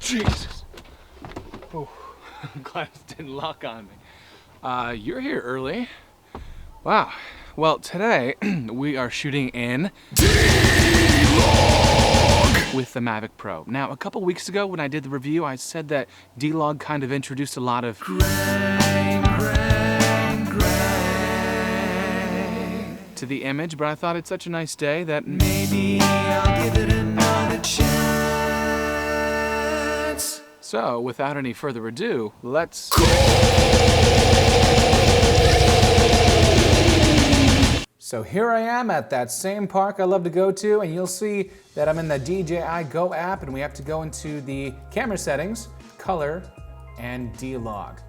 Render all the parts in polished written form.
Jesus. Oh, I'm glad it didn't lock on me. You're here early. Wow. Well, today we are shooting in D-Log with the Mavic Pro. Now, a couple weeks ago when I did the review, I said that D-Log kind of introduced a lot of grain to the image, but I thought it's such a nice day that maybe I'll give it another chance. So, without any further ado, let's go! So here I am at that same park I love to go to, and you'll see that I'm in the DJI Go app, and we have to go into the camera settings, color, and D-Log.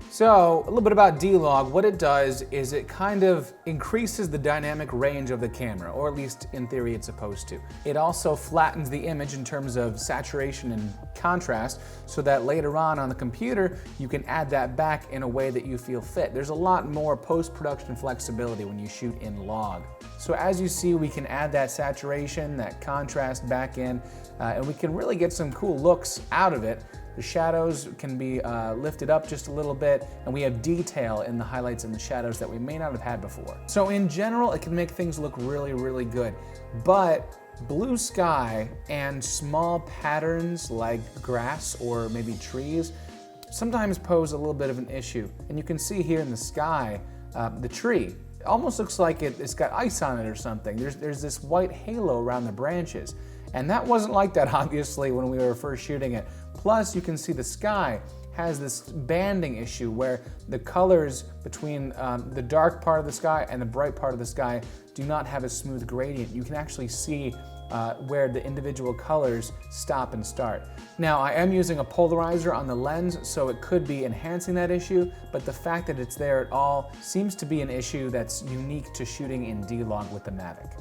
So a little bit about D-Log. What it does is it kind of increases the dynamic range of the camera, or at least in theory it's supposed to. It also flattens the image in terms of saturation and contrast, so that later on the computer you can add that back in a way that you feel fit. There's a lot more post-production flexibility when you shoot in log. So as you see, we can add that saturation, that contrast back in, and we can really get some cool looks out of it. The shadows can be lifted up just a little bit, and we have detail in the highlights and the shadows that we may not have had before. So in general, it can make things look really, really good. But blue sky and small patterns like grass or maybe trees sometimes pose a little bit of an issue. And you can see here in the sky, the tree. It almost looks like it's got ice on it or something. There's this white halo around the branches. And that wasn't like that, obviously, when we were first shooting it. Plus, you can see the sky has this banding issue where the colors between the dark part of the sky and the bright part of the sky do not have a smooth gradient. You can actually see where the individual colors stop and start. Now, I am using a polarizer on the lens, so it could be enhancing that issue, but the fact that it's there at all seems to be an issue that's unique to shooting in D-Log with the Mavic.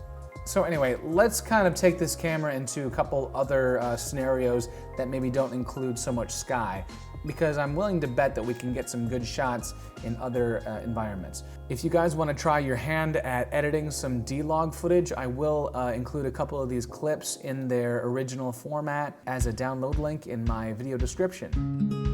So anyway, let's kind of take this camera into a couple other scenarios that maybe don't include so much sky, because I'm willing to bet that we can get some good shots in other environments. If you guys want to try your hand at editing some D-Log footage, I will include a couple of these clips in their original format as a download link in my video description.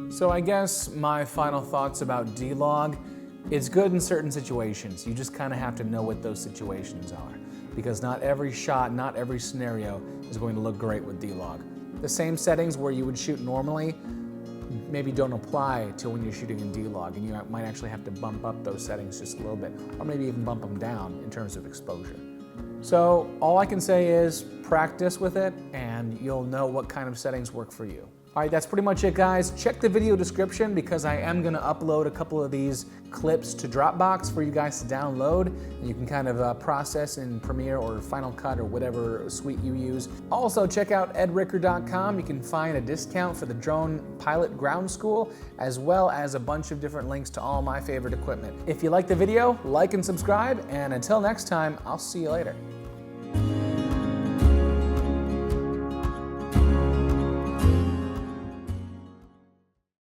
So I guess my final thoughts about D-Log, it's good in certain situations. You just kind of have to know what those situations are, because not every shot, not every scenario is going to look great with D-Log. The same settings where you would shoot normally maybe don't apply to when you're shooting in D-Log, and you might actually have to bump up those settings just a little bit, or maybe even bump them down in terms of exposure. So all I can say is practice with it, and you'll know what kind of settings work for you. All right, that's pretty much it, guys. Check the video description, because I am gonna upload a couple of these clips to Dropbox for you guys to download, and you can kind of process in Premiere or Final Cut or whatever suite you use. Also, check out edricker.com. You can find a discount for the Drone Pilot Ground School, as well as a bunch of different links to all my favorite equipment. If you like the video, like and subscribe, and until next time, I'll see you later.